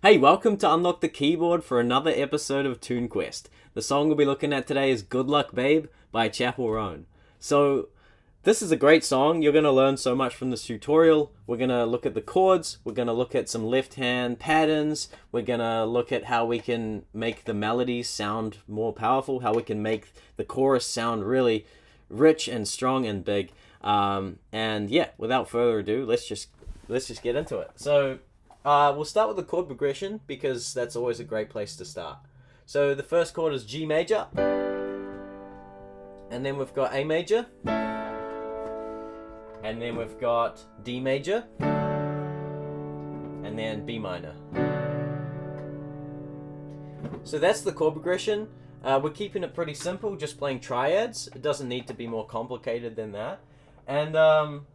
Hey, welcome to Unlock the Keyboard for another episode of Tune Quest. The song we'll be looking at today is Good Luck Babe by Chappell Roan. So, this is a great song. You're going to learn so much from this tutorial. We're going to look at the chords. We're going to look at some left hand patterns. We're going to look at how we can make the melodies sound more powerful, how we can make the chorus sound really rich and strong and big. And yeah, without further ado, let's just get into it. So, we'll start with the chord progression because that's always a great place to start. So the first chord is G major, and then we've got A major, and then we've got D major, and then B minor. So that's the chord progression. We're keeping it pretty simple, just playing triads. It doesn't need to be more complicated than that. And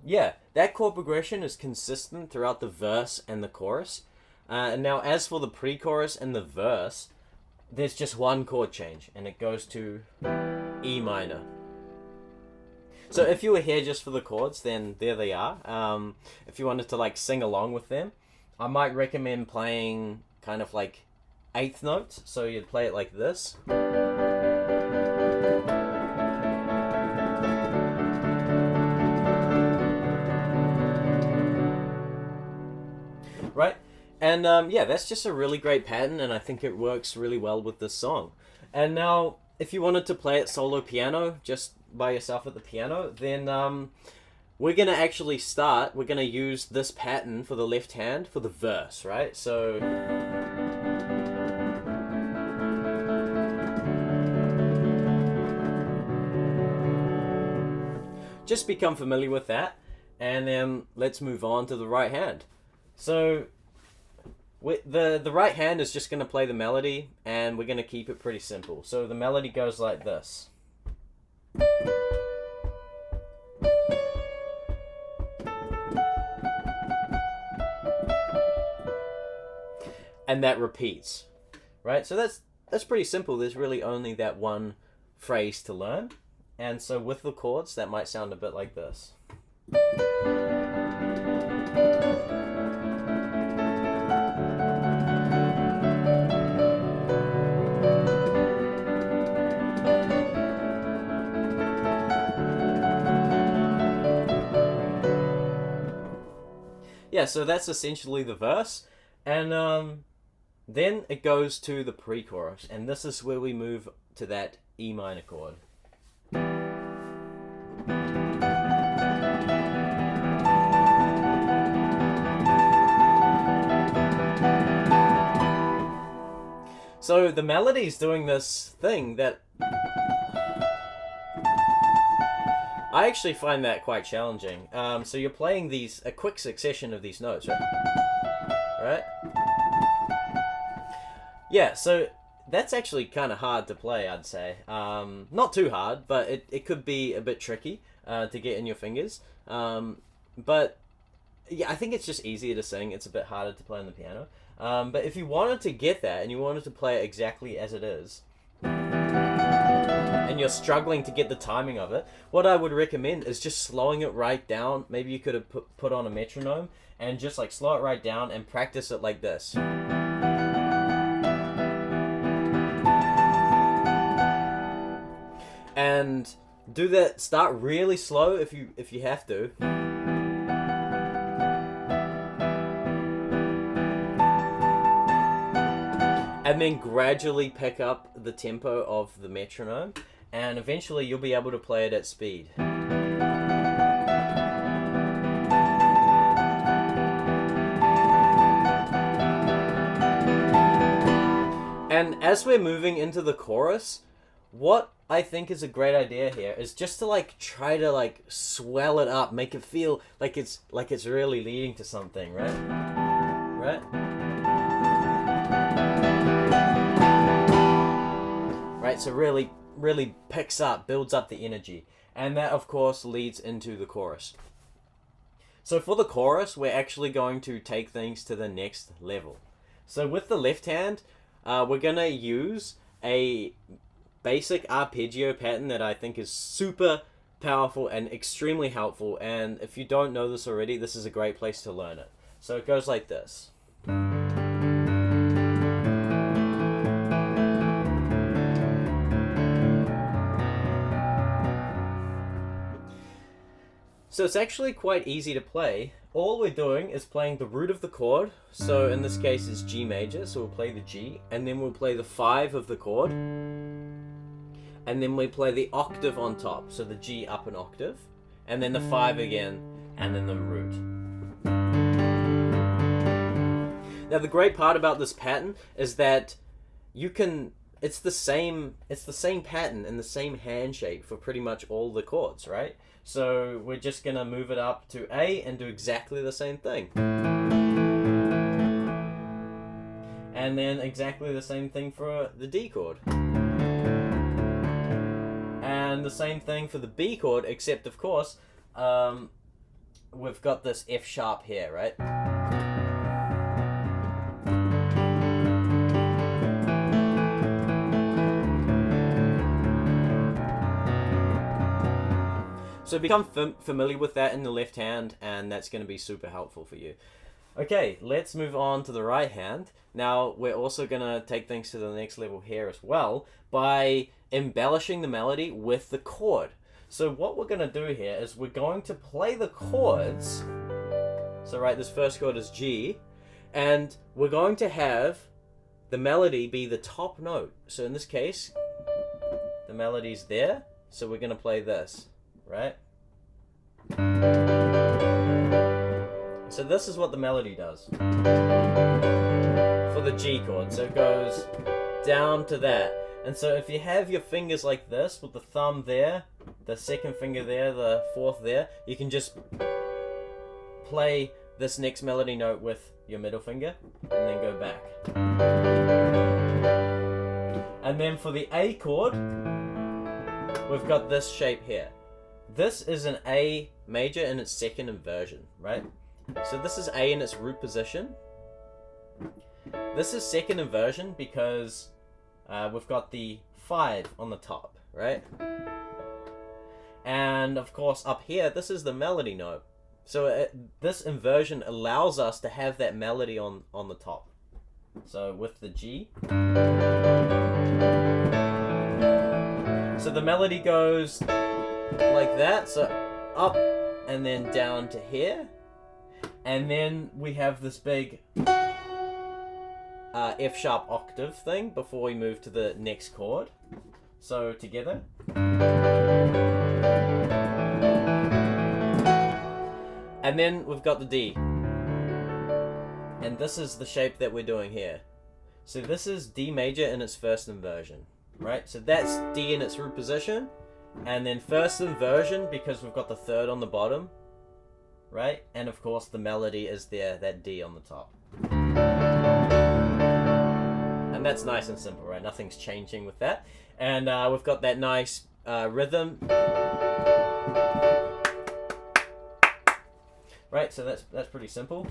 yeah, that chord progression is consistent throughout the verse and the chorus. And now as for the pre-chorus and the verse, there's just one chord change, and it goes to E minor. So if you were here just for the chords, then there they are. If you wanted to like sing along with them, I might recommend playing kind of like eighth notes. So you'd play it like this. Right? And yeah, that's just a really great pattern, and I think it works really well with this song. And now, if you wanted to play it solo piano, just by yourself at the piano, then we're going to actually start, we're going to use this pattern for the left hand for the verse, right? So just become familiar with that, and then let's move on to the right hand. So the right hand is just going to play the melody, and we're going to keep it pretty simple. So the melody goes like this. And that repeats, right? So that's pretty simple. There's really only that one phrase to learn. And so with the chords, that might sound a bit like this. Yeah, so that's essentially the verse, and then it goes to the pre-chorus, and this is where we move to that E minor chord. So the melody's doing this thing that I actually find that quite challenging. So you're playing a quick succession of these notes, right? Right? Yeah, so that's actually kind of hard to play, I'd say. Not too hard, but it could be a bit tricky to get in your fingers. But yeah, I think it's just easier to sing. It's a bit harder to play on the piano. But if you wanted to get that and you wanted to play it exactly as it is, and you're struggling to get the timing of it, what I would recommend is just slowing it right down. Maybe you could have put on a metronome and just like slow it right down and practice it like this. And do that, start really slow if you have to. And then gradually pick up the tempo of the metronome, and eventually you'll be able to play it at speed. And as we're moving into the chorus, what I think is a great idea here is just to like try to like swell it up, make it feel like it's really leading to something, right? Right? Right, so really picks up, builds up the energy. And that, of course, leads into the chorus. So for the chorus, we're actually going to take things to the next level. So with the left hand, we're going to use a basic arpeggio pattern that I think is super powerful and extremely helpful. And if you don't know this already, this is a great place to learn it. So it goes like this. So it's actually quite easy to play. All we're doing is playing the root of the chord. So in this case it's G major, so we'll play the G, and then we'll play the 5 of the chord. And then we play the octave on top, so the G up an octave, and then the 5 again, and then the root. Now the great part about this pattern is that you can, it's the same pattern and the same hand shape for pretty much all the chords, right? So we're just gonna move it up to A and do exactly the same thing. And then exactly the same thing for the D chord. And the same thing for the B chord, except of course, we've got this F sharp here, right? So become familiar with that in the left hand, and that's going to be super helpful for you. Okay, let's move on to the right hand. Now, we're also going to take things to the next level here as well by embellishing the melody with the chord. So what we're going to do here is we're going to play the chords. So right, this first chord is G, and we're going to have the melody be the top note. So in this case, the melody's there, so we're going to play this. Right? So this is what the melody does for the G chord. So it goes down to that. And so if you have your fingers like this, with the thumb there, the second finger there, the fourth there, you can just play this next melody note with your middle finger and then go back. And then for the A chord, we've got this shape here. This is an A major in its second inversion, right? So this is A in its root position. This is second inversion because we've got the 5 on the top, right? And of course up here, this is the melody note. So this inversion allows us to have that melody on the top. So with the G. So the melody goes like that, so up and then down to here, and then we have this big F sharp octave thing before we move to the next chord. So together, and then we've got the D, and this is the shape that we're doing here. So this is D major in its first inversion, right? So that's D in its root position. And then first inversion because we've got the 3rd on the bottom, right? And of course the melody is there, that D on the top. And that's nice and simple, right? Nothing's changing with that. And we've got that nice rhythm. Right, so that's pretty simple.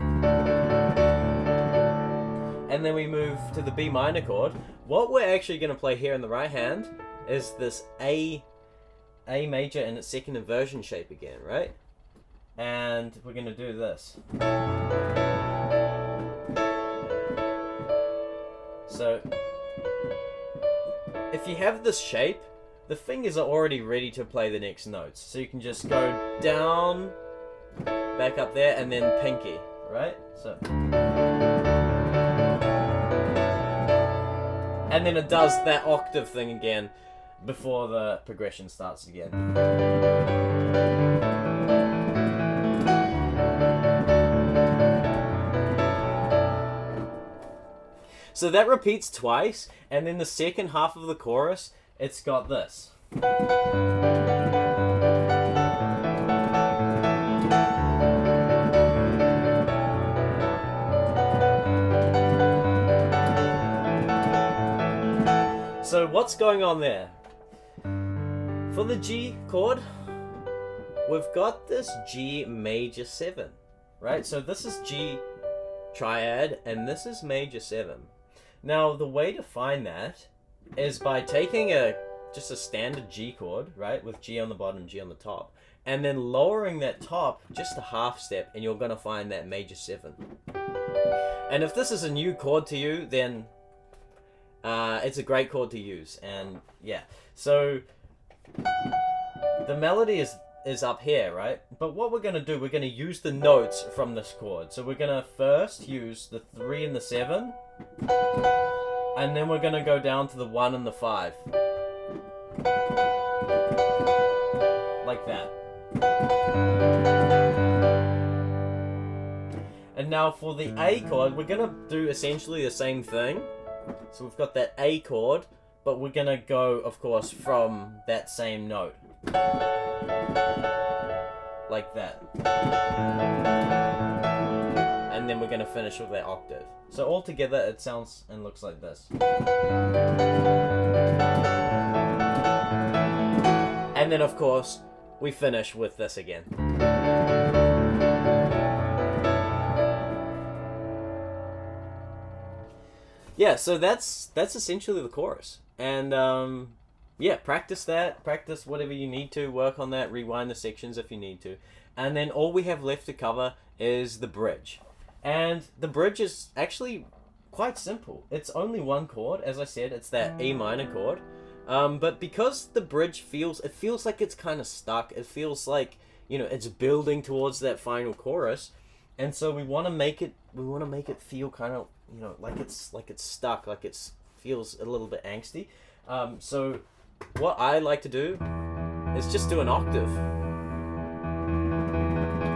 And then we move to the B minor chord. What we're actually going to play here in the right hand is this A major in its second inversion shape again, right? And we're going to do this. So if you have this shape, the fingers are already ready to play the next notes. So you can just go down, back up there, and then pinky, right? So, and then it does that octave thing again before the progression starts again. So that repeats twice, and then the second half of the chorus, it's got this. So what's going on there? For the G chord, we've got this G major 7, right? So this is G triad, and this is major 7. Now, the way to find that is by taking just a standard G chord, right, with G on the bottom, G on the top, and then lowering that top just a half step, and you're going to find that major 7. And if this is a new chord to you, then it's a great chord to use. And yeah, so the melody is is up here, right? But what we're going to do, we're going to use the notes from this chord. So we're going to first use the 3 and the 7, and then we're going to go down to the 1 and the 5. Like that. And now for the A chord, we're going to do essentially the same thing. So we've got that A chord, but we're going to go, of course, from that same note. Like that. And then we're going to finish with that octave. So all together it sounds and looks like this. And then of course we finish with this again. Yeah, so that's essentially the chorus. And yeah, practice that. Practice whatever you need to. Work on that. Rewind the sections if you need to. And then all we have left to cover is the bridge. And the bridge is actually quite simple. It's only one chord. As I said, it's that E minor chord. But because the bridge feels like it's kind of stuck. It feels like, you know, it's building towards that final chorus. And so we want to make it feel kind of, you know, like it's stuck, like it feels a little bit angsty. So what I like to do is just do an octave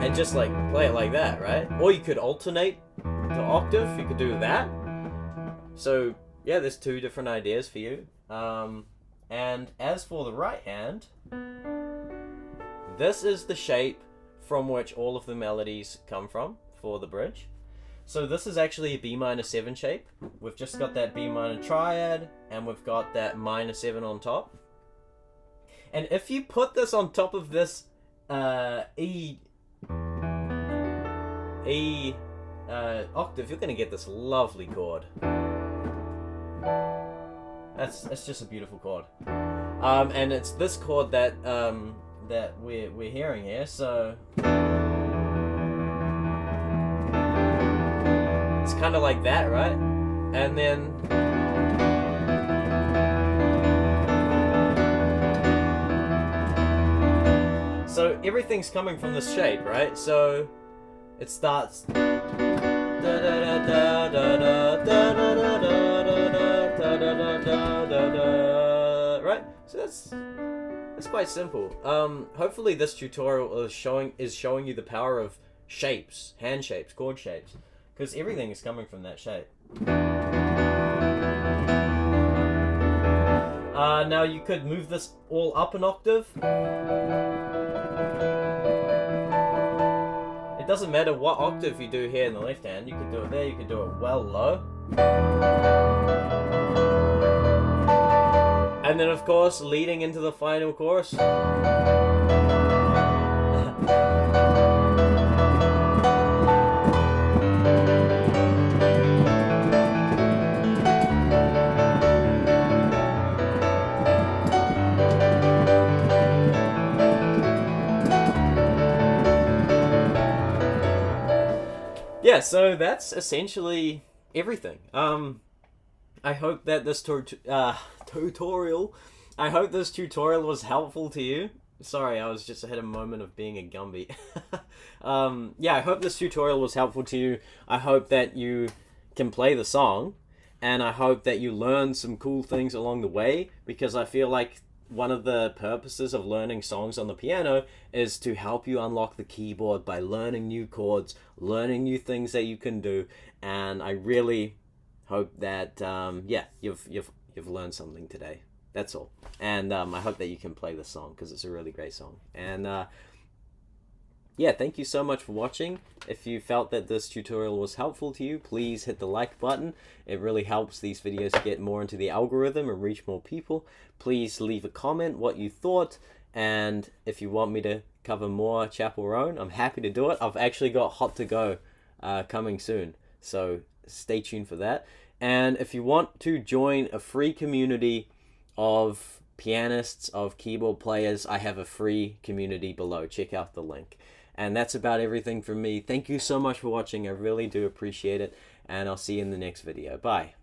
and just like play it like that, right? Or you could alternate the octave. You could do that. So yeah, there's 2 different ideas for you. And as for the right hand, this is the shape from which all of the melodies come from for the bridge. So this is actually a B minor 7 shape. We've just got that B minor triad, and we've got that minor 7 on top. And if you put this on top of this E octave, you're going to get this lovely chord. That's just a beautiful chord. And it's this chord that that we're hearing here. So it's kind of like that, right? And then so everything's coming from this shape, right? So it starts right? So that's quite simple. Hopefully this tutorial is showing you the power of shapes, hand shapes, chord shapes, because everything is coming from that shape. Now you could move this all up an octave. It doesn't matter what octave you do here in the left hand. You could do it there, you could do it well low. And then of course, leading into the final chorus. Yeah, so that's essentially everything. I hope that this tutorial was helpful to you. Sorry, I had a moment of being a Gumby. Yeah, I hope this tutorial was helpful to you. I hope that you can play the song, and I hope that you learn some cool things along the way, because I feel like one of the purposes of learning songs on the piano is to help you unlock the keyboard by learning new chords, learning new things that you can do, and I really hope that yeah, you've learned something today. That's all. And I hope that you can play the song, because it's a really great song. And yeah, thank you so much for watching. If you felt that this tutorial was helpful to you, please hit the like button. It really helps these videos get more into the algorithm and reach more people. Please leave a comment what you thought, and if you want me to cover more Chappell Roan, I'm happy to do it. I've actually got Hot to Go coming soon, so stay tuned for that. And if you want to join a free community of pianists, of keyboard players, I have a free community below. Check out the link. And that's about everything from me. Thank you so much for watching. I really do appreciate it. And I'll see you in the next video. Bye.